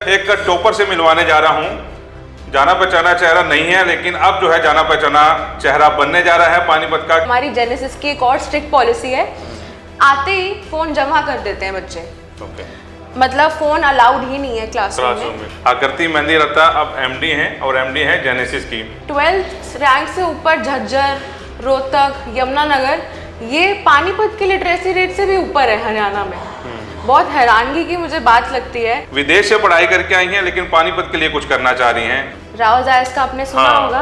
एक टॉपर से मिलवाने जा रहा हूँ। जाना पहचाना चेहरा नहीं है, लेकिन अब जो है जाना पहचाना चेहरा बनने जा रहा है पानीपत का। हमारी जेनेसिस की एक और स्ट्रिक्ट पॉलिसी है, आते ही फोन जमा कर देते हैं बच्चे। मतलब फोन अलाउड ही नहीं है क्लासरूम में। आकृति मेहंदी रत्ता अब एमडी हैं और एमडी है जेनेसिस की। 12th रैंक से ऊपर झज्जर, रोहतक, यमुनानगर, ये पानीपत के लिटरेसी रेट से भी ऊपर है हरियाणा में। बहुत हैरानगी की मुझे बात लगती है। विदेश से पढ़ाई करके आई हैं, लेकिन पानीपत के लिए कुछ करना चाह रही हैं। राव जायस का आपने सुना होगा,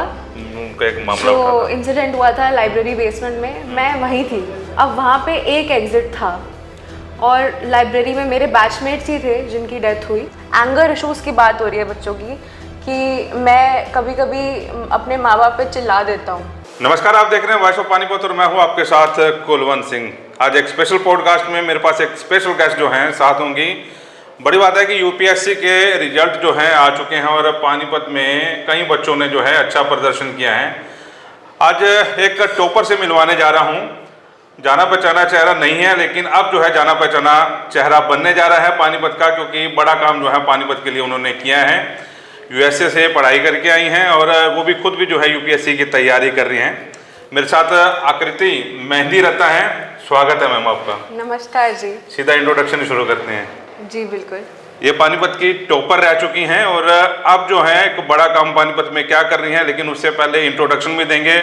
उनका एक मामला जो इंसिडेंट हुआ था लाइब्रेरी बेसमेंट में, मैं वहीं थी। अब वहाँ पे एक एग्जिट था और लाइब्रेरी में मेरे बैचमेट्स ही थे जिनकी डेथ हुई। एंगर इशूज़ की बात हो रही है बच्चों की, कि मैं कभी कभी अपने माँ बाप पे चिल्ला देता हूँ। नमस्कार, आप देख रहे हैं वॉइस ऑफ पानीपत और मैं हूँ आपके साथ कुलवंत सिंह। आज एक स्पेशल पॉडकास्ट में मेरे पास एक स्पेशल गेस्ट जो हैं साथ होंगी। बड़ी बात है कि यूपीएससी के रिजल्ट जो हैं आ चुके हैं और पानीपत में कई बच्चों ने जो है अच्छा प्रदर्शन किया है। आज एक टॉपर से मिलवाने जा रहा हूँ। जाना पहचाना चेहरा नहीं है, लेकिन अब जो है जाना पहचाना चेहरा बनने जा रहा है पानीपत का, क्योंकि बड़ा काम जो है पानीपत के लिए उन्होंने किया है। यूएसए से पढ़ाई करके आई हैं और वो भी खुद भी जो है यूपीएससी की तैयारी कर रही हैं। मेरे साथ आकृति मेहंदी रत्ता है। स्वागत है मैम आपका। नमस्कार जी। सीधा इंट्रोडक्शन शुरू करते हैं। जी बिल्कुल। ये पानीपत की टॉपर रह चुकी हैं और अब जो है एक बड़ा काम पानीपत में क्या कर रही हैं, लेकिन उससे पहले इंट्रोडक्शन भी देंगे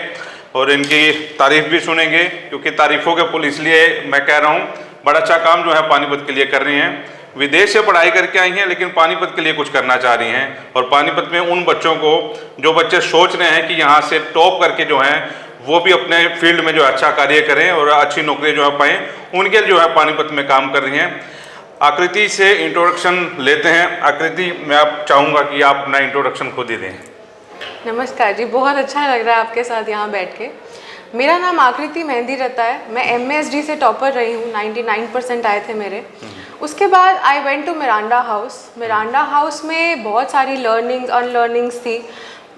और इनकी तारीफ भी सुनेंगे, क्योंकि तारीफों के पुल इसलिए मैं कह रहा हूँ, बड़ा अच्छा काम जो है पानीपत के लिए कर रही हैं। विदेश से पढ़ाई करके आई हैं, लेकिन पानीपत के लिए कुछ करना चाह रही हैं। और पानीपत में उन बच्चों को, जो बच्चे सोच रहे हैं कि यहाँ से टॉप करके जो हैं वो भी अपने फील्ड में जो अच्छा कार्य करें और अच्छी नौकरी जो है पाएँ, उनके जो है पानीपत में काम कर रही हैं। आकृति से इंट्रोडक्शन लेते हैं। आकृति, मैं आप चाहूँगा कि आप अपना इंट्रोडक्शन खुद ही दें। नमस्कार जी, बहुत अच्छा लग रहा है आपके साथ यहाँ बैठ के। मेरा नाम आकृति मेहंदी रत्ता है। मैं एमएसडी से टॉपर रही हूँ, 99% आए थे मेरे। उसके बाद I went to Miranda House. Miranda House में बहुत सारी लर्निंग्स अनलर्निंग्स थी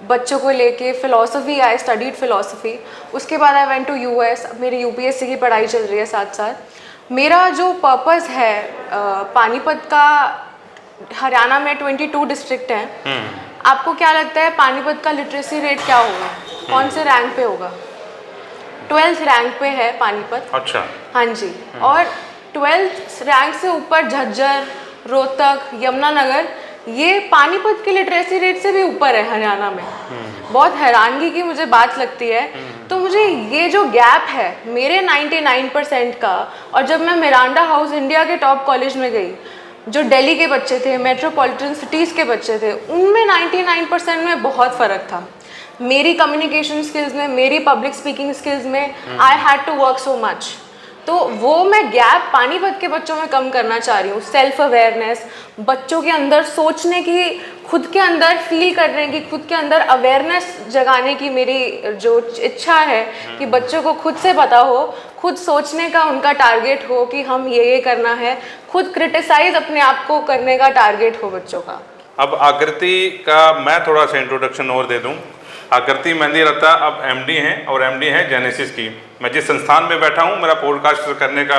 बच्चों को लेके। Philosophy, I studied philosophy. उसके बाद आई वेंट टू यूएस। मेरी यूपीएससी की पढ़ाई चल रही है साथ साथ। मेरा जो पर्पस है, पानीपत का, हरियाणा में 22 डिस्ट्रिक्ट हैं। आपको क्या लगता है पानीपत का लिटरेसी रेट क्या होगा, कौन से रैंक पे होगा? 12th रैंक पे है पानीपत। अच्छा। हाँ जी। और 12th रैंक से ऊपर झज्जर, रोहतक, यमुनानगर, ये पानीपत के लिटरेसी रेट से भी ऊपर है हरियाणा में। बहुत हैरानगी की मुझे बात लगती है। तो मुझे ये जो गैप है मेरे 99% का, और जब मैं मिरांडा हाउस इंडिया के टॉप कॉलेज में गई, जो दिल्ली के बच्चे थे, मेट्रोपॉलिटन सिटीज़ के बच्चे थे, उनमें 99% में बहुत फ़र्क था। मेरी कम्युनिकेशन स्किल्स में, मेरी पब्लिक स्पीकिंग स्किल्स में I had to work so much. तो वो मैं गैप पानीपत के बच्चों में कम करना चाह रही हूँ। सेल्फ अवेयरनेस, बच्चों के अंदर सोचने की, खुद के अंदर फील करने की, खुद के अंदर अवेयरनेस जगाने की मेरी जो इच्छा है कि बच्चों को खुद से पता हो, खुद सोचने का उनका टारगेट हो कि हम ये करना है, खुद क्रिटिसाइज अपने आप को करने का टारगेट हो बच्चों का। अब आकृति का मैं थोड़ा सा इंट्रोडक्शन और दे दूं। आकृति मेहंदी रत्ता अब एमडी हैं और एमडी हैं जेनेसिस की। मैं जिस संस्थान में बैठा हूं, मेरा पॉडकास्ट करने का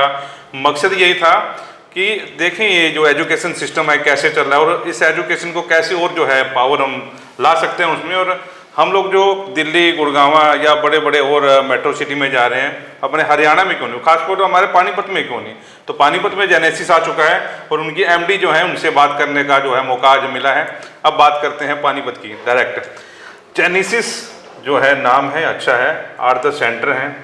मकसद यही था कि देखें ये जो एजुकेशन सिस्टम है कैसे चल रहा है और इस एजुकेशन को कैसे और जो है पावर हम ला सकते हैं उसमें। और हम लोग जो दिल्ली, गुड़गांव या बड़े बड़े और मेट्रो सिटी में जा रहे हैं, अपने हरियाणा में क्यों नहीं, खासतौर तो हमारे पानीपत में क्यों नहीं। तो पानीपत में जेनेसिस आ चुका है और उनकी एमडी जो है उनसे बात करने का जो है मौका आज मिला है। अब बात करते हैं पानीपत की डायरेक्ट। जेनेसिस जो है नाम है, अच्छा है, आर्थ सेंटर है।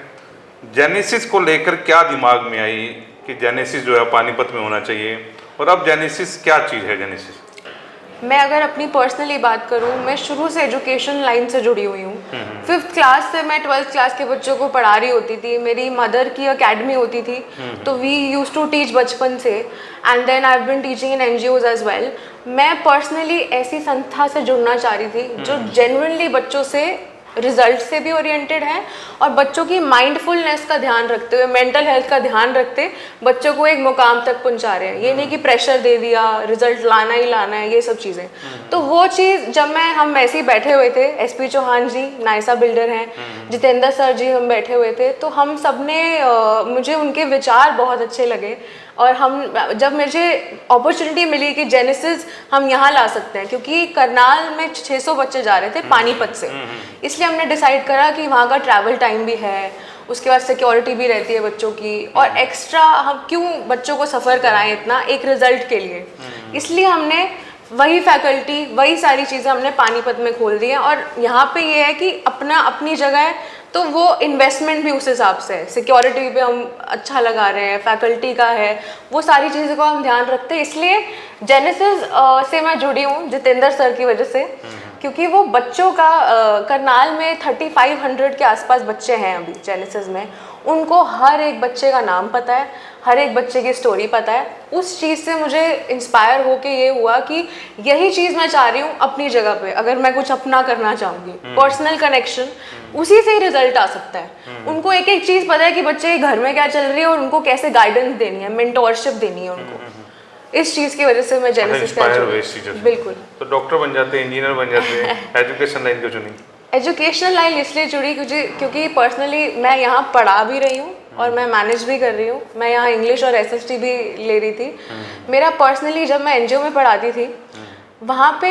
जेनेसिस को लेकर क्या दिमाग में आई कि जेनेसिस जो है पानीपत में होना चाहिए, और अब जेनेसिस क्या चीज़ है? जेनेसिस, मैं अगर अपनी पर्सनली बात करूं, मैं शुरू से एजुकेशन लाइन से जुड़ी हुई हूँ। 5th क्लास से मैं 12th क्लास के बच्चों को पढ़ा रही होती थी। मेरी मदर की एकेडमी होती थी, तो वी यूज टू टीच बचपन से, and then I have been teaching in NGOs as well. मैं पर्सनली ऐसी संस्था से जुड़ना चाह रही थी जो जेन्युइनली बच्चों से, रिजल्ट से भी ओरिएंटेड है और बच्चों की माइंडफुलनेस का ध्यान रखते हुए, मेंटल हेल्थ का ध्यान रखते बच्चों को एक मुकाम तक पहुंचा रहे हैं। ये नहीं कि प्रेशर दे दिया, रिजल्ट लाना ही लाना है, ये सब चीज़ें। तो वो चीज़ जब हम ऐसे ही बैठे हुए थे, SP चौहान जी नायसा बिल्डर हैं, जितेंद्र सर जी, हम बैठे हुए थे, तो हम सब ने, मुझे उनके विचार बहुत अच्छे लगे। और हम जब मुझे अपॉर्चुनिटी मिली कि जेनेसिस हम यहाँ ला सकते हैं, क्योंकि करनाल में 600 बच्चे जा रहे थे पानीपत से, इसलिए हमने डिसाइड करा कि वहाँ का ट्रैवल टाइम भी है, उसके बाद सिक्योरिटी भी रहती है बच्चों की, और एक्स्ट्रा हम क्यों बच्चों को सफ़र कराएं इतना एक रिजल्ट के लिए। इसलिए हमने वही फैकल्टी, वही सारी चीज़ें हमने पानीपत में खोल दी हैं। और यहाँ पे ये है कि अपनी जगह है, तो वो इन्वेस्टमेंट भी उस हिसाब से है, सिक्योरिटी पे हम अच्छा लगा रहे हैं, फैकल्टी का है, वो सारी चीज़ों का हम ध्यान रखते हैं। इसलिए जेनेसिस से मैं जुड़ी हूँ जितेंद्र सर की वजह से, क्योंकि वो बच्चों का करनाल में 3500 के आसपास बच्चे हैं अभी जेनेसिस में, उनको हर एक बच्चे का नाम पता है, हर एक बच्चे की स्टोरी पता है। उस चीज़ से मुझे इंस्पायर होके ये हुआ कि यही चीज़ मैं चाह रही हूँ अपनी जगह पे, अगर मैं कुछ अपना करना चाहूँगी, पर्सनल कनेक्शन, उसी से ही रिजल्ट आ सकता है। उनको एक एक चीज़ पता है कि बच्चे घर में क्या चल रही है और उनको कैसे गाइडेंस देनी है, मेंटोरशिप देनी है उनको। इस चीज़ की वजह से मैं जेनेसिस बिल्कुल। तो डॉक्टर बन जाते हैं, इंजीनियर बन जाते हैं, एजुकेशन लाइन क्यों चुनी? एजुकेशनल लाइन इसलिए जुड़ी क्योंकि पर्सनली मैं यहाँ पढ़ा भी रही हूँ और मैं मैनेज भी कर रही हूँ। मैं यहाँ इंग्लिश और एसएसटी भी ले रही थी। मेरा पर्सनली जब मैं एनजीओ में पढ़ाती थी, वहाँ पे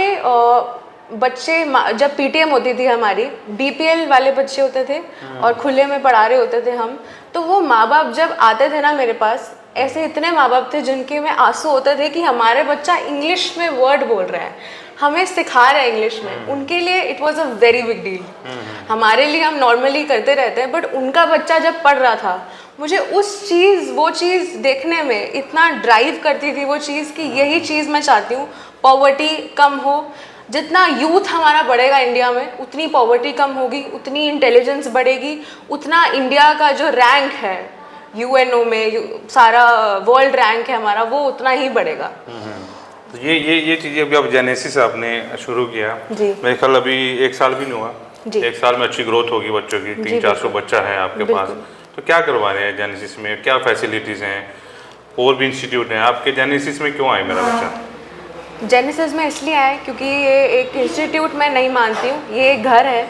बच्चे, जब पीटीएम होती थी हमारी, बीपीएल वाले बच्चे होते थे और खुले में पढ़ा रहे होते थे हम, तो वो माँ बाप जब आते थे ना मेरे पास, ऐसे इतने माँ बाप थे जिनके में आंसू होते थे कि हमारे बच्चा इंग्लिश में वर्ड बोल रहा है, हमें सिखा रहा है इंग्लिश में। उनके लिए it was a very big deal. हमारे लिए हम नॉर्मली करते रहते हैं, बट उनका बच्चा जब पढ़ रहा था, मुझे वो चीज़ देखने में इतना ड्राइव करती थी वो चीज़ कि यही चीज़ मैं चाहती हूँ, पॉवर्टी कम हो। जितना यूथ हमारा बढ़ेगा इंडिया में, उतनी पॉवर्टी कम होगी, उतनी इंटेलिजेंस बढ़ेगी, उतना इंडिया का जो रैंक है यूएनओ में, सारा वर्ल्ड रैंक है हमारा, वो उतना ही बढ़ेगा। तो ये चीज़ें अभी आप जेनेसिस आपने शुरू किया, मेरे ख्याल अभी 1 साल भी नहीं हुआ, 1 साल में अच्छी ग्रोथ होगी बच्चों की, 300-400 बच्चा है आपके पास। तो क्या करवा रहे हैं जेनेसिस में, क्या फैसिलिटीज़ हैं, और भी इंस्टीट्यूट हैं, आपके जेनेसिस में क्यों आए मेरा बच्चा? जेनेसिस में इसलिए आए क्योंकि ये एक इंस्टीट्यूट मैं नहीं मानती हूँ, ये एक घर है।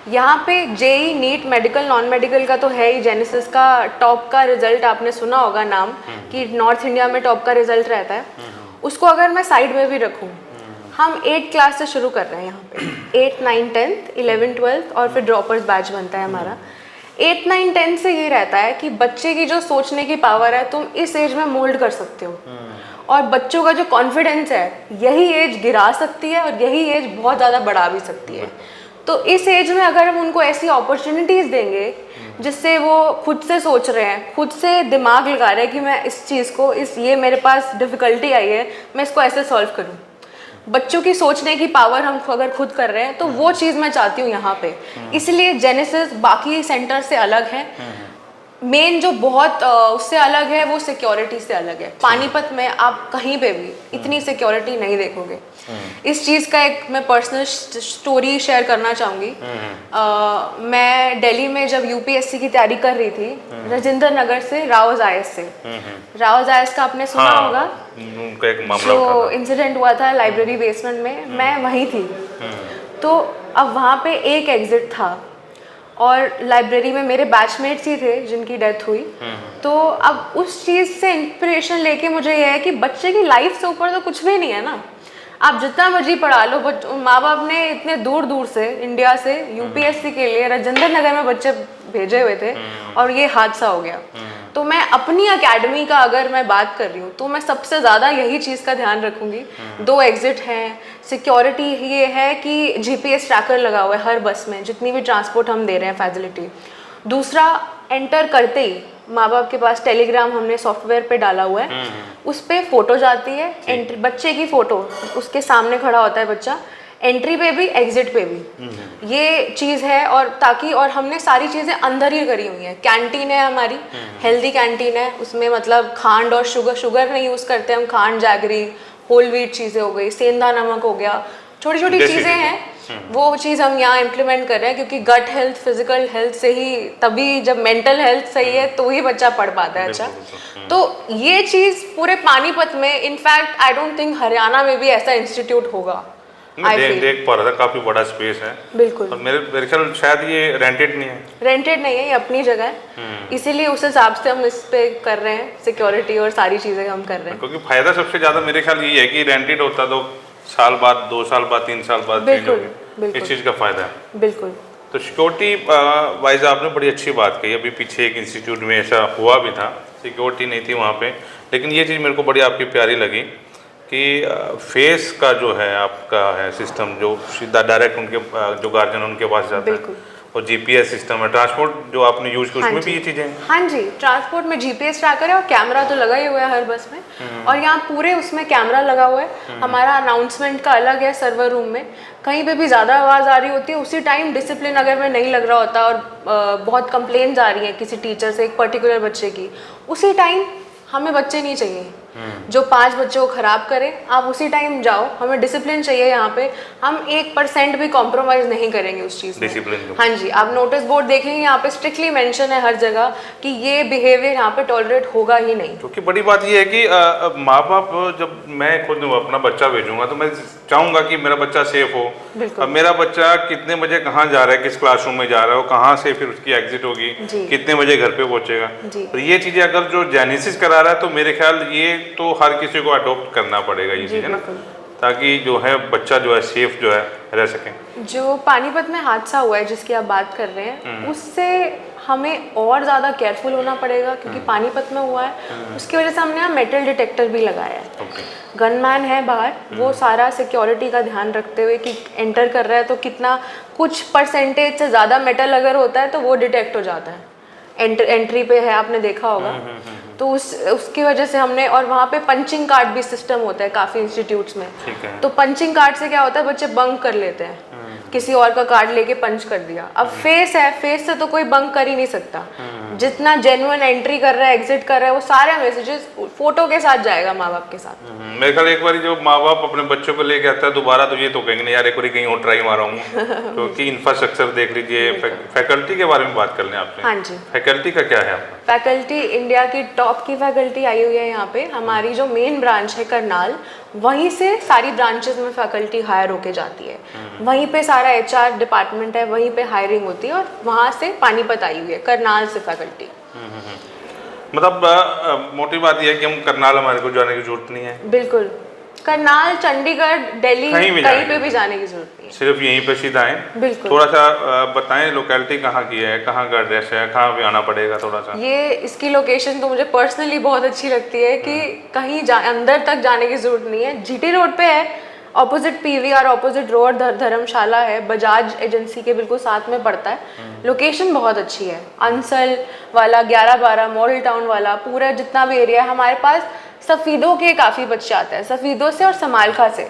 यहाँ पे JEE, NEET, medical, non medical का तो है ही। जेनेसिस का टॉप का रिजल्ट आपने सुना होगा नाम, कि नॉर्थ इंडिया में टॉप का रिजल्ट रहता है। उसको अगर मैं साइड में भी रखूँ, हम 8 क्लास से शुरू कर रहे हैं यहाँ पे, 8, 9, 10, 11, 12 और फिर ड्रॉपर्स बैच बनता है हमारा। 8, 9, 10 से ये रहता है कि बच्चे की जो सोचने की पावर है, तुम इस एज में मोल्ड कर सकते हो, और बच्चों का जो कॉन्फिडेंस है, यही एज गिरा सकती है और यही एज बहुत ज़्यादा बढ़ा भी सकती है। तो इस एज में अगर हम उनको ऐसी अपॉर्चुनिटीज़ देंगे जिससे वो खुद से सोच रहे हैं, खुद से दिमाग लगा रहे हैं कि मैं इस चीज़ को, ये मेरे पास डिफ़िकल्टी आई है, मैं इसको ऐसे सॉल्व करूं, बच्चों की सोचने की पावर हम अगर खुद कर रहे हैं, तो वो चीज़ मैं चाहती हूँ यहाँ पे। इसलिए जेनेसिस बाकी सेंटर से अलग है। मेन जो बहुत उससे अलग है, वो सिक्योरिटी से अलग है। पानीपत में आप कहीं पे भी इतनी सिक्योरिटी नहीं देखोगे। इस चीज़ का एक मैं पर्सनल स्टोरी शेयर करना चाहूँगी। मैं दिल्ली में जब यूपीएससी की तैयारी कर रही थी, राजेंद्र नगर से रावज आईएएस से, रावज आईएएस का आपने सुना होगा, उनका एक मामला जो इंसिडेंट हुआ था लाइब्रेरी बेसमेंट में, मैं वहीं थी। तो अब वहाँ पे एक एग्जिट था और लाइब्रेरी में मेरे बैचमेट्स ही थे जिनकी डेथ हुई। तो अब उस चीज़ से इंस्पिरेशन लेके मुझे ये है कि बच्चे की लाइफ से ऊपर तो कुछ भी नहीं है ना। आप जितना मर्जी पढ़ा लो, माँ बाप ने इतने दूर दूर से, इंडिया से यूपीएससी के लिए राजेंद्र नगर में बच्चे भेजे हुए थे और ये हादसा हो गया। तो मैं अपनी एकेडमी का अगर मैं बात कर रही हूँ, तो मैं सबसे ज़्यादा यही चीज़ का ध्यान रखूँगी। 2 एग्जिट हैं, सिक्योरिटी ये है कि जीपीएस ट्रैकर लगा हुआ है हर बस में, जितनी भी ट्रांसपोर्ट हम दे रहे हैं फैसिलिटी। दूसरा, एंटर करते ही माँ बाप के पास टेलीग्राम हमने सॉफ्टवेयर पे डाला हुआ है, उस पर फोटो जाती है, एंट्री बच्चे की फ़ोटो, उसके सामने खड़ा होता है बच्चा, एंट्री पे भी एग्जिट पे भी ये चीज़ है। और ताकि, और हमने सारी चीज़ें अंदर ही करी हुई हैं। कैंटीन है हमारी, हेल्दी कैंटीन है, उसमें मतलब खांड और शुगर नहीं यूज़ करते हम, खांड, जैगरी, होल व्हीट चीज़ें हो गई, सेंधा नमक हो गया, छोटी छोटी चीज़ें हैं, वो चीज़ हम यहाँ इम्प्लीमेंट कर रहे हैं। क्योंकि गट हेल्थ, फिजिकल हेल्थ से ही, तभी जब मेंटल हेल्थ सही है तो ही बच्चा पढ़ पाता है अच्छा। तो ये चीज़ पूरे पानीपत में, in fact I don't think Haryana में भी ऐसा इंस्टीट्यूट होगा। देख पा रहा था, काफी बड़ा स्पेस है। बिल्कुल। और मेरे ख्याल शायद ये रेंटेड नहीं है। रेंटेड नहीं है, ये अपनी जगह है, इसीलिए उस हिसाब से हम इस पे कर रहे हैं, सिक्योरिटी और सारी चीजें हम कर रहे हैं। क्योंकि फायदा सबसे ज्यादा मेरे ख्याल ये है कि रेंटेड होता तो साल बाद, 2 साल बाद, 3 साल बाद चेंज होगी, इस चीज का फायदा है। बिल्कुल। तो सिक्योरिटी वाइज आपने बड़ी अच्छी बात कही। अभी पीछे एक इंस्टीट्यूट में ऐसा हुआ भी था, सिक्योरिटी नहीं थी वहाँ पे, लेकिन ये चीज़ मेरे को बड़ी आपकी प्यारी लगी कि फेस का जो है आपका है सिस्टम, जो सीधा डायरेक्ट उनके जो गार्जियन उनके पास जाता है, और जीपीएस सिस्टम है। ट्रांसपोर्ट जो आपने यूज किया उसमें भी ये चीज़ें हैं? हाँ जी, ट्रांसपोर्ट में जीपीएस ट्रैकर है और कैमरा तो लगा ही हुआ है हर बस में, और यहाँ पूरे उसमें कैमरा लगा हुआ है। हमारा अनाउंसमेंट का अलग है सर्वर रूम में, कहीं पे भी ज़्यादा आवाज़ आ रही होती है उसी टाइम डिसिप्लिन अगर में नहीं लग रहा होता और बहुत कंप्लेंट्स आ रही हैं किसी टीचर से एक पर्टिकुलर बच्चे की, उसी टाइम हमें बच्चे नहीं चाहिए जो 5 बच्चों को खराब करें, आप उसी टाइम जाओ, हमें डिसिप्लिन चाहिए यहाँ पे। हम 1% भी कॉम्प्रोमाइज नहीं करेंगे उस चीज़ में। डिसिप्लिन। हाँ जी, आप नोटिस बोर्ड देखेंगे यहाँ पे स्ट्रिक्टली मेंशन है हर जगह कि ये बिहेवियर यहाँ पे टॉलरेट होगा ही नहीं। क्योंकि बड़ी बात ये है कि माँ बाप, जब मैं खुद अपना बच्चा भेजूंगा तो मैं चाहूंगा कि मेरा बच्चा सेफ हो। अब मेरा बच्चा कितने बजे कहाँ जा रहा है, किस क्लासरूम में जा रहा है, कहाँ से फिर उसकी एग्जिट होगी, कितने बजे घर पे पहुंचेगा, तो ये चीजें अगर जो जेनेसिस करा रहा है तो मेरे ख्याल ये तो हर किसी को अडॉप्ट करना पड़ेगा ये चीज़, है ना, ताकि जो है बच्चा जो है सेफ जो है रह सके। जो पानीपत में हादसा हुआ है जिसकी आप बात कर रहे हैं, उससे हमें और ज़्यादा केयरफुल होना पड़ेगा क्योंकि पानीपत में हुआ है, उसकी वजह से हमने यहाँ मेटल डिटेक्टर भी लगाया है। गनमैन है बाहर, वो सारा सिक्योरिटी का ध्यान रखते हुए कि एंटर कर रहा है तो कितना कुछ परसेंटेज से ज़्यादा मेटल अगर होता है तो वो डिटेक्ट हो जाता है। एंट्री पे है, आपने देखा होगा, तो उसकी वजह से हमने, और वहाँ पे पंचिंग कार्ड भी सिस्टम होता है काफ़ी इंस्टीट्यूट्स में, तो पंचिंग कार्ड से क्या होता है बच्चे बंक कर लेते हैं, किसी और का कार्ड लेके पंच कर दिया। अब फेस है, फेस से तो कोई बंक कर ही नहीं सकता, जितना जेन्युइन एंट्री कर रहा है, एग्जिट कर रहा है, वो सारे मैसेजेस फोटो के साथ जाएगा माँ बाप के साथ। मेरे ख्याल एक बार जो माँ बाप अपने बच्चों को लेके आता है दोबारा तो ये तो कहेंगे नहीं यार एक बार कहीं और ट्राई मारा हूँ, क्योंकि इंफ्रास्ट्रक्चर देख लीजिए। फैकल्टी के बारे में बात कर लें आपसे। हाँ जी, फैकल्टी का क्या है आपका? फैकल्टी इंडिया की टॉप की फैकल्टी आई हुई है यहाँ पे। हमारी जो मेन ब्रांच है करनाल, वहीं से सारी ब्रांचेस में फैकल्टी हायर होके जाती है, वहीं पे सारा HR डिपार्टमेंट है, वहीं पे हायरिंग होती है, और वहाँ से पानीपत आई हुई है करनाल से फैकल्टी। मतलब मोटी बात यह है कि हम करनाल हमारे को जाने की जरूरत नहीं है। बिल्कुल, करनाल, चंडीगढ़, दिल्ली कहीं पे भी जाने की जरूरत नहीं है, सिर्फ यहीं पे सीधा आए। बिल्कुल। थोड़ा सा बताएं लोकेलिटी कहाँ की है, कहाँ का एड्रेस है, कहाँ पे आना पड़ेगा थोड़ा सा। ये इसकी लोकेशन तो मुझे पर्सनली बहुत अच्छी लगती है कि कहीं अंदर तक जाने की जरूरत नहीं है। GT रोड पे है, ऑपोजिट PVR, ऑपोजिट रोड धर्मशाला है, बजाज एजेंसी के बिल्कुल साथ में पड़ता है। लोकेशन बहुत अच्छी है, अंसल वाला, 11-12 मॉडल टाउन वाला, पूरा जितना भी एरिया है हमारे पास। सफीदों के काफ़ी बच्चे आते हैं, सफीदों से और समालखा से,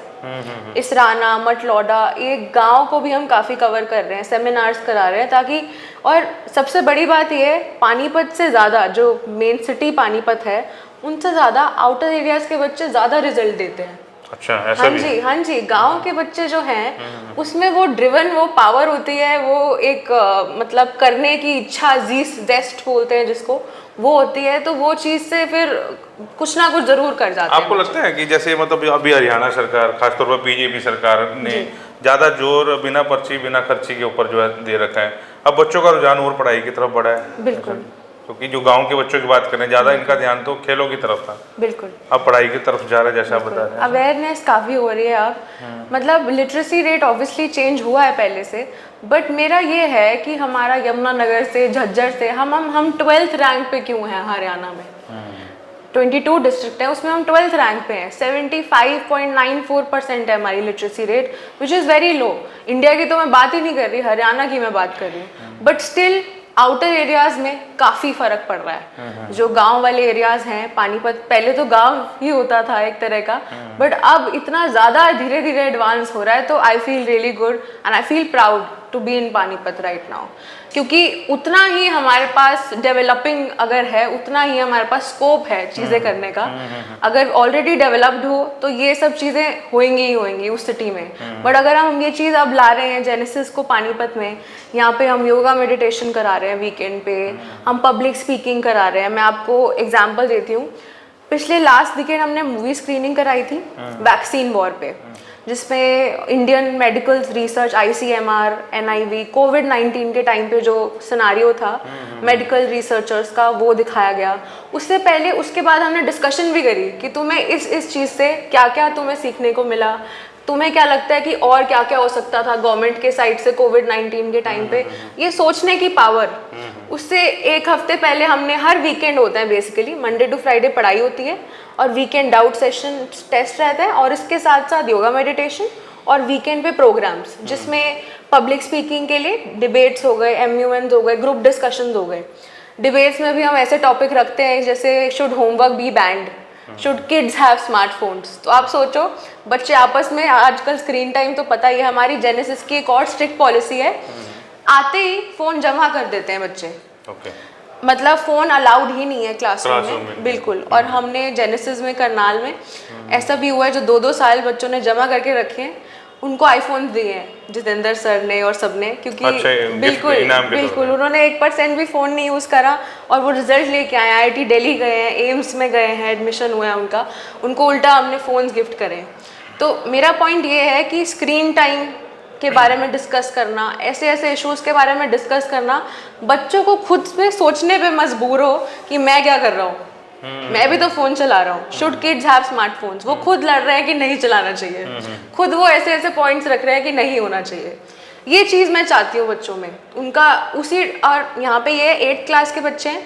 इसराना, मटलौडा, एक गांव को भी हम काफ़ी कवर कर रहे हैं, सेमिनार्स करा रहे हैं ताकि, और सबसे बड़ी बात ये है पानीपत से ज़्यादा जो मेन सिटी पानीपत है उनसे ज़्यादा आउटर एरियाज के बच्चे ज़्यादा रिजल्ट देते हैं। अच्छा, ऐसा हाँ भी? जी, हाँ जी, गांव के बच्चे जो हैं उसमें वो ड्रिवन, वो पावर होती है, वो एक मतलब करने की इच्छा, जेस्ट बोलते हैं जिसको, वो होती है, तो वो चीज़ से फिर कुछ ना कुछ जरूर कर जाते हैं। आपको लगता है कि जैसे मतलब अभी हरियाणा सरकार, खासतौर पर बीजेपी सरकार ने ज़्यादा जोर बिना पर्ची बिना खर्ची के ऊपर जो है दे रखा है, अब बच्चों का रुझान और पढ़ाई की तरफ बढ़ा है? बिल्कुल, क्योंकि जो गांव के बच्चों की बात करें ज़्यादा इनका ध्यान तो खेलों की तरफ था, बिल्कुल, अब पढ़ाई की तरफ जा रहा है, जैसा आप बता रहे हैं। अवेयरनेस काफ़ी हो रही है अब, मतलब लिटरेसी रेट ऑब्वियसली चेंज हुआ है पहले से, बट मेरा ये है कि हमारा यमुनानगर से, झज्जर से, हम 12th रैंक पे क्यों हैं हरियाणा में? 22 डिस्ट्रिक्ट है, उसमें हम 12th रैंक पे हैं। 75.94% है हमारी literacy rate, which is very low. India की तो मैं बात ही नहीं कर रही, हरियाणा की मैं बात कर रही हूँ, बट स्टिल आउटर एरियाज में काफ़ी फ़र्क पड़ रहा है। जो गांव वाले एरियाज हैं, पानीपत पहले तो गांव ही होता था एक तरह का, बट अब इतना ज़्यादा धीरे धीरे एडवांस हो रहा है, तो I feel really good and I feel proud to be in Panipat right now, क्योंकि उतना ही हमारे पास डेवलपिंग अगर है, उतना ही हमारे पास स्कोप है चीज़ें करने का। अगर ऑलरेडी डेवलप्ड हो तो ये सब चीज़ें होंगी ही होंगी उस सिटी में, बट अगर हम ये चीज़ अब ला रहे हैं जेनेसिस को पानीपत में, यहाँ पे हम योगा मेडिटेशन करा रहे हैं वीकेंड पे, हम पब्लिक स्पीकिंग करा रहे हैं। मैं आपको एग्जाम्पल देती हूँ, पिछले लास्ट वीकेंड हमने मूवी स्क्रीनिंग कराई थी वैक्सीन वॉर पे, जिसमें Indian medical research ICMR NIV कोविड-19 के टाइम पे जो सिनारियो था मेडिकल रिसर्चर्स का वो दिखाया गया। उससे पहले उसके बाद हमने डिस्कशन भी करी कि तुम्हें इस चीज़ से क्या क्या तुम्हें सीखने को मिला, तुम्हें क्या लगता है कि और क्या क्या हो सकता था गवर्नमेंट के साइड से कोविड-19 के टाइम पे, ये सोचने की पावर। उससे एक हफ्ते पहले हमने, हर वीकेंड होता है बेसिकली, मंडे टू फ्राइडे पढ़ाई होती है और वीकेंड डाउट सेशन टेस्ट रहता है और इसके साथ साथ योगा मेडिटेशन और वीकेंड पे प्रोग्राम्स जिसमें पब्लिक स्पीकिंग के लिए डिबेट्स हो गए, MUNs हो गए, ग्रुप डिस्कशंस हो गए। डिबेट्स में भी हम ऐसे टॉपिक रखते हैं जैसे should homework be banned, should kids have smartphones. तो आप सोचो बच्चे आपस में, आजकल स्क्रीन टाइम तो पता ही है, हमारी जेनेसिस की एक और स्ट्रिक्ट पॉलिसी है, आते ही फ़ोन जमा कर देते हैं बच्चे। मतलब फ़ोन अलाउड ही नहीं है क्लासरूम में बिल्कुल। और हमने जेनेसिस में, करनाल में ऐसा भी हुआ है जो 2-2 साल बच्चों ने जमा करके रखे हैं, उनको आईफोन दिए हैं जितेंद्र सर ने और सब ने, क्योंकि बिल्कुल उन्होंने 1% भी फ़ोन नहीं यूज़ करा और वो रिजल्ट लेके आए, IIT दिल्ली गए हैं, एम्स में गए हैं, एडमिशन हुआ है उनका, उनको उल्टा हमने फ़ोन्स गिफ्ट करे। तो मेरा पॉइंट ये है कि स्क्रीन टाइम के बारे में डिस्कस करना, ऐसे ऐसे इश्यूज़ के बारे में डिस्कस करना, बच्चों को खुद में सोचने पे मजबूर हो कि मैं क्या कर रहा हूँ, मैं भी तो फ़ोन चला रहा हूँ। शुड किड्स हैव स्मार्टफोन्स, वो खुद लड़ रहे हैं कि नहीं चलाना चाहिए, खुद वो ऐसे ऐसे पॉइंट्स रख रहे हैं कि नहीं होना चाहिए। ये चीज़ मैं चाहती हूँ बच्चों में, उनका उसी, और यहाँ पे ये 8th क्लास के बच्चे हैं,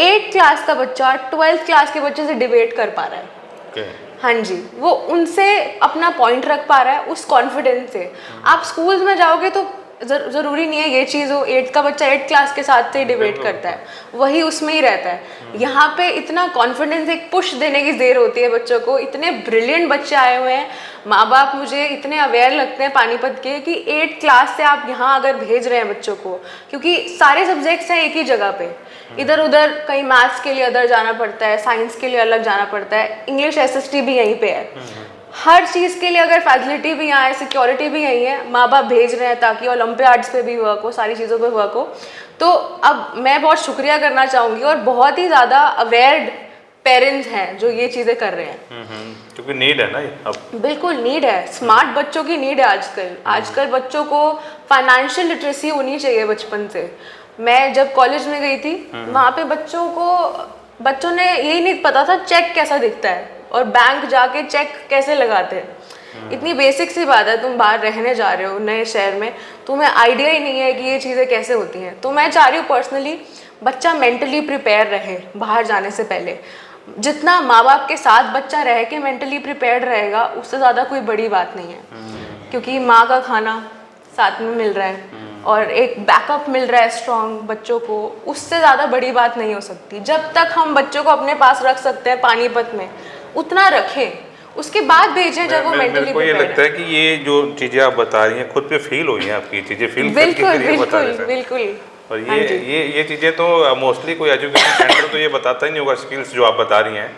8th क्लास का बच्चा 12th क्लास के बच्चे से डिबेट कर पा रहा है। हाँ जी, वो उनसे अपना पॉइंट रख पा रहा है उस कॉन्फिडेंस से। आप स्कूल्स में जाओगे तो ज़रूरी नहीं है ये चीज़ हो, 8th का बच्चा 8th क्लास के साथ से डिबेट करता है, वही उसमें ही रहता है। यहाँ पे इतना कॉन्फिडेंस, एक पुश देने की देर होती है बच्चों को। इतने ब्रिलियंट बच्चे आए हुए हैं, माँ बाप मुझे इतने अवेयर लगते हैं पानीपत के कि 8th क्लास से आप यहाँ अगर भेज रहे हैं बच्चों को, क्योंकि सारे सब्जेक्ट्स हैं एक ही जगह पे, इधर उधर कहीं मैथ्स के लिए अदर जाना पड़ता है, साइंस के लिए अलग जाना पड़ता है, इंग्लिश SST भी यहीं पे है, हर चीज़ के लिए अगर फैसिलिटी भी यहाँ है, सिक्योरिटी भी यहीं है, माँ बाप भेज रहे हैं ताकि ओलंपियाड्स पे भी वर्क हो, सारी चीज़ों पे वर्क हो। तो अब मैं बहुत शुक्रिया करना चाहूँगी और बहुत ही ज़्यादा अवेयर्ड पेरेंट्स हैं जो ये चीज़ें कर रहे हैं, क्योंकि नीड है ना ये अब, बिल्कुल नीड है, स्मार्ट बच्चों की नीड है आजकल बच्चों को फाइनेंशियल लिटरेसी होनी चाहिए बचपन से। मैं जब कॉलेज में गई थी वहाँ पे बच्चों ने यही नहीं पता था चेक कैसा दिखता है और बैंक जाके चेक कैसे लगाते हैं। इतनी बेसिक सी बात है, तुम बाहर रहने जा रहे हो नए शहर में, तुम्हें आइडिया ही नहीं है कि ये चीज़ें कैसे होती हैं। तो मैं चाह रही हूँ पर्सनली बच्चा मेंटली प्रिपेयर रहे बाहर जाने से पहले। जितना माँ बाप के साथ बच्चा रह के मेंटली प्रिपेयर्ड रहेगा उससे ज़्यादा कोई बड़ी बात नहीं है, क्योंकि माँ का खाना साथ में मिल रहा है और एक बैकअप मिल रहा है स्ट्रॉन्ग बच्चों को, उससे ज़्यादा बड़ी बात नहीं हो सकती। जब तक हम बच्चों को अपने पास रख सकते हैं पानीपत में उतना रखें, उसके बाद भेजें जब वो मेंटली। मेरे को ये लगता है कि ये जो चीज़ें आप बता रही हैं खुद पे फील हुई हैं आपकी चीज़ें, फील बिल्कुल। और ये चीज़ें तो मोस्टली कोई एजुकेशन सेंटर तो ये बताता ही नहीं होगा, स्किल्स जो आप बता रही हैं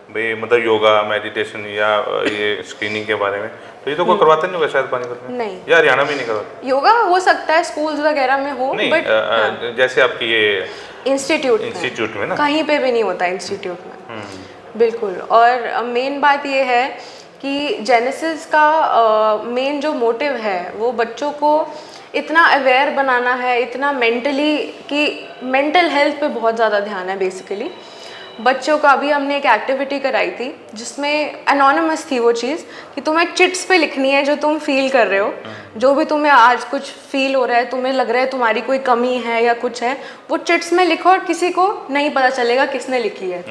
भाई, मतलब योगा, मेडिटेशन या ये स्क्रीनिंग के बारे में, तो ये तो कोई करवाता नहीं होगा शायद पानीपत में, नहीं, या हरियाणा में नहीं करवाता। योगा हो सकता है स्कूल्स वगैरह में हो, नहीं, बट जैसे आपकी ये इंस्टीट्यूट में ना, कहीं पे भी नहीं होता इंस्टीट्यूट में। बिल्कुल। और मेन बात ये है कि जेनेसिस का मेन जो मोटिव है वो बच्चों को इतना अवेयर बनाना है, इतना मेंटली, कि मेंटल हेल्थ पे बहुत ज़्यादा ध्यान है बेसिकली बच्चों का। अभी हमने एक एक्टिविटी कराई थी जिसमें एनोनिमस थी वो चीज़ कि तुम्हें चिट्स पे लिखनी है जो तुम फील कर रहे हो, जो भी तुम्हें आज कुछ फील हो रहा है, तुम्हें लग रहा है तुम्हारी कोई कमी है या कुछ है, वो चिट्स में लिखो और किसी को नहीं पता चलेगा किसने लिखी है।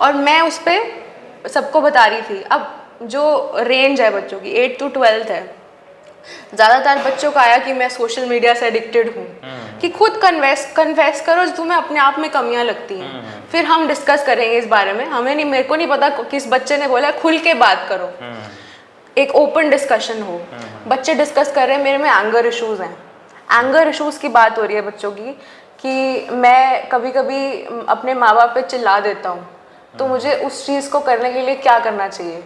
और मैं उस पर सबको बता रही थी। अब जो रेंज है बच्चों की 8 to 12 है, ज़्यादातर बच्चों का आया कि मैं सोशल मीडिया से एडिक्टेड हूँ, कि खुद कन्फेस करो जो तुम्हें अपने आप में कमियां लगती हैं, फिर हम डिस्कस करेंगे इस बारे में। मेरे को नहीं पता किस बच्चे ने बोला खुल के बात करो, एक ओपन डिस्कशन हो। बच्चे डिस्कस कर रहे हैं मेरे में एंगर इश्यूज़ हैं, एंगर इश्यूज़ की बात हो रही है बच्चों की, कि मैं कभी कभी अपने माँ बाप पे चिल्ला देता हूँ, तो मुझे उस चीज़ को करने के लिए क्या करना चाहिए।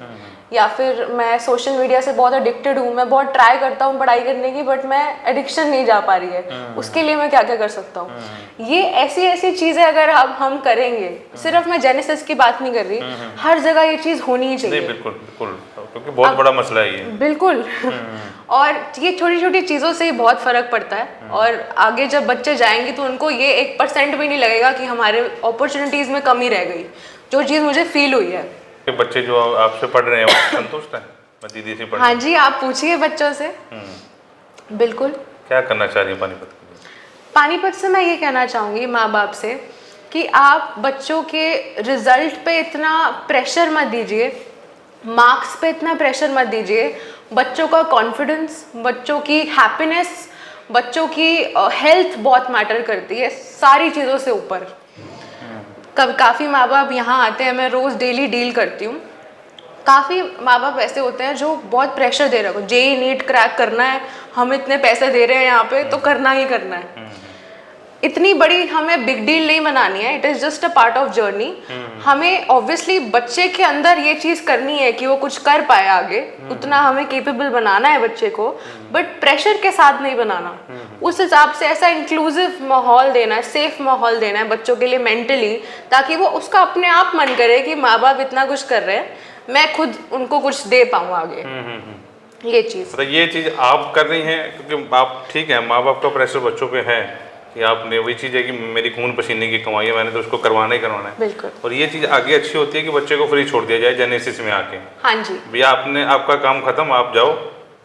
या फिर मैं सोशल मीडिया से बहुत एडिक्टेड हूँ, मैं बहुत ट्राई करता हूँ पढ़ाई करने की, बट मैं एडिक्शन नहीं जा पा रही है, उसके लिए मैं क्या क्या कर सकता हूँ। ये ऐसी चीज़ें अगर अब हम करेंगे, सिर्फ मैं जेनेसिस की बात नहीं कर रही, हर जगह ये चीज़ होनी ही चाहिए। नहीं, बिल्कुल क्योंकि बहुत बड़ा मसला है ये। बिल्कुल। और ये छोटी छोटी चीज़ों से ही बहुत फ़र्क पड़ता है, और आगे जब बच्चे जाएंगे तो उनको ये 1% भी नहीं लगेगा कि हमारे अपॉर्चुनिटीज़ में कमी रह गई, जो चीज़ मुझे फील हुई है। कि बच्चे जो आपसे पढ़ रहे हैं वो संतुष्ट हैं? मैं दीदी से पढ़ हाँ जी, आप पूछिए बच्चों से। बिल्कुल। क्या करना चाह रही है पानीपत के लिए? पानीपत से मैं ये कहना चाहूँगी माँ बाप से कि आप बच्चों के रिजल्ट पे इतना प्रेशर मत दीजिए, मार्क्स पे इतना प्रेशर मत दीजिए। बच्चों का कॉन्फिडेंस, बच्चों की हैप्पीनेस, बच्चों की हेल्थ बहुत मैटर करती है सारी चीज़ों से ऊपर। काफ़ी माँ बाप यहाँ आते हैं, मैं रोज़ डेली डील करती हूँ। काफ़ी माँ बाप ऐसे होते हैं जो बहुत प्रेशर दे रहे हो, जेई नीट क्रैक करना है, हम इतने पैसे दे रहे हैं यहाँ पे तो करना ही करना है। इतनी बड़ी हमें बिग डील नहीं बनानी है, it is just a part of journey. हमें ऑब्वियसली बच्चे के अंदर ये चीज़ करनी है कि वो कुछ कर पाए आगे, उतना हमें केपेबल बनाना है बच्चे को, बट प्रेशर के साथ नहीं बनाना। उस हिसाब से ऐसा इंक्लूसिव माहौल देना है, सेफ माहौल देना है बच्चों के लिए मेंटली, ताकि वो उसका अपने आप मन करे कि माँ बाप इतना कुछ कर रहे हैं, मैं खुद उनको कुछ दे पाऊँ आगे। ये चीज़ तो ये चीज़ आप कर रही हैं, क्योंकि आप ठीक है, माँ बाप का प्रेशर बच्चों पे है कि आपने वही चीज़ है कि मेरी खून पसीने की कमाई है, मैंने तो उसको करवाना ही करवाना है। बिल्कुल। और ये चीज़ आगे अच्छी होती है कि बच्चे को फ्री छोड़ दिया जाए जेनेसिस में आके। हाँ जी। भैया आपका काम खत्म, आप जाओ,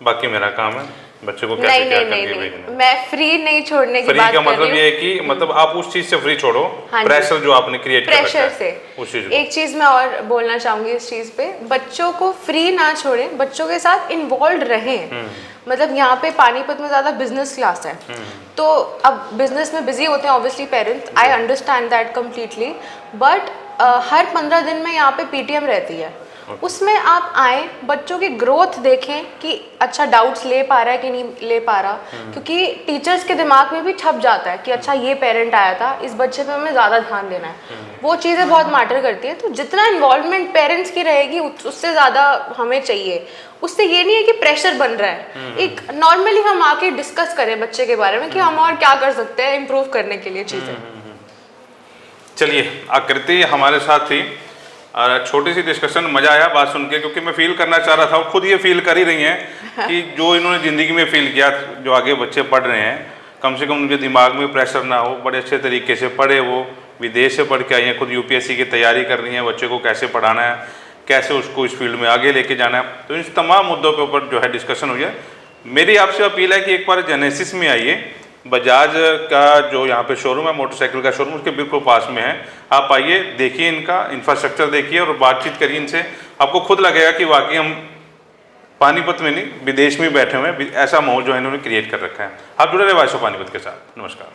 बाकी मेरा काम है बच्चे को कैसे नहीं क्या नहीं करके नहीं भेजना। नहीं, मैं फ्री नहीं छोड़ने की फ्री बात का कर मतलब रही ये हूँ। है कि मतलब आप उस चीज़ से फ्री छोड़ो, हाँ जी। प्रेशर जो आपने क्रिएट कर रखा प्रेशर है से। उस चीज़ को। एक चीज़ मैं और बोलना चाहूँगी इस चीज़ पे, बच्चों को फ्री ना छोड़ें, बच्चों के साथ इन्वॉल्व रहें। मतलब यहाँ पे पानीपत में ज़्यादा बिजनेस क्लास है, तो अब बिजनेस में बिजी होते हैं obviously parents, I understand that completely, but हर 15 दिन में यहाँ पे पीटीएम रहती है, उसमें आप आए, बच्चों की ग्रोथ देखें कि अच्छा डाउट्स ले पा रहा है कि नहीं ले पा रहा, क्योंकि टीचर्स के दिमाग में भी छप जाता है कि अच्छा ये पेरेंट आया था, इस बच्चे पे हमें ज़्यादा ध्यान देना है। वो चीज़ें बहुत मैटर करती है, तो जितना इन्वॉल्वमेंट पेरेंट्स की रहेगी उससे ज़्यादा हमें चाहिए। उससे ये नहीं है कि प्रेशर बन रहा है, एक नॉर्मली हम आके डिस्कस करें बच्चे के बारे में कि हम और क्या कर सकते हैं इम्प्रूव करने के लिए चीज़ें। चलिए, आकृति हमारे साथ थी और छोटी सी डिस्कशन, मजा आया बात सुन के, क्योंकि मैं फील करना चाह रहा था, खुद ये फील कर ही रही हैं कि जो इन्होंने ज़िंदगी में फील किया, जो आगे बच्चे पढ़ रहे हैं, कम से कम उनके दिमाग में प्रेशर ना हो, बड़े अच्छे तरीके से पढ़े, वो विदेश से पढ़ के आई हैं, खुद यूपीएससी की तैयारी कर रही हैं, बच्चे को कैसे पढ़ाना है, कैसे उसको इस फील्ड में आगे लेके जाना है, तो इन तमाम मुद्दों के ऊपर जो है डिस्कशन हुई है। मेरी आपसे अपील है कि एक बार जेनेसिस में आइए, बजाज का जो यहाँ पे शोरूम है, मोटरसाइकिल का शोरूम, उसके बिल्कुल पास में है। आप आइए, देखिए इनका इंफ्रास्ट्रक्चर देखिए और बातचीत करिए इनसे, आपको खुद लगेगा कि वाकई हम पानीपत में नहीं विदेश में बैठे हुए हैं, ऐसा माहौल जो है इन्होंने क्रिएट कर रखा है। आप जुड़े रहे वाइस ऑफ पानीपत के साथ। नमस्कार।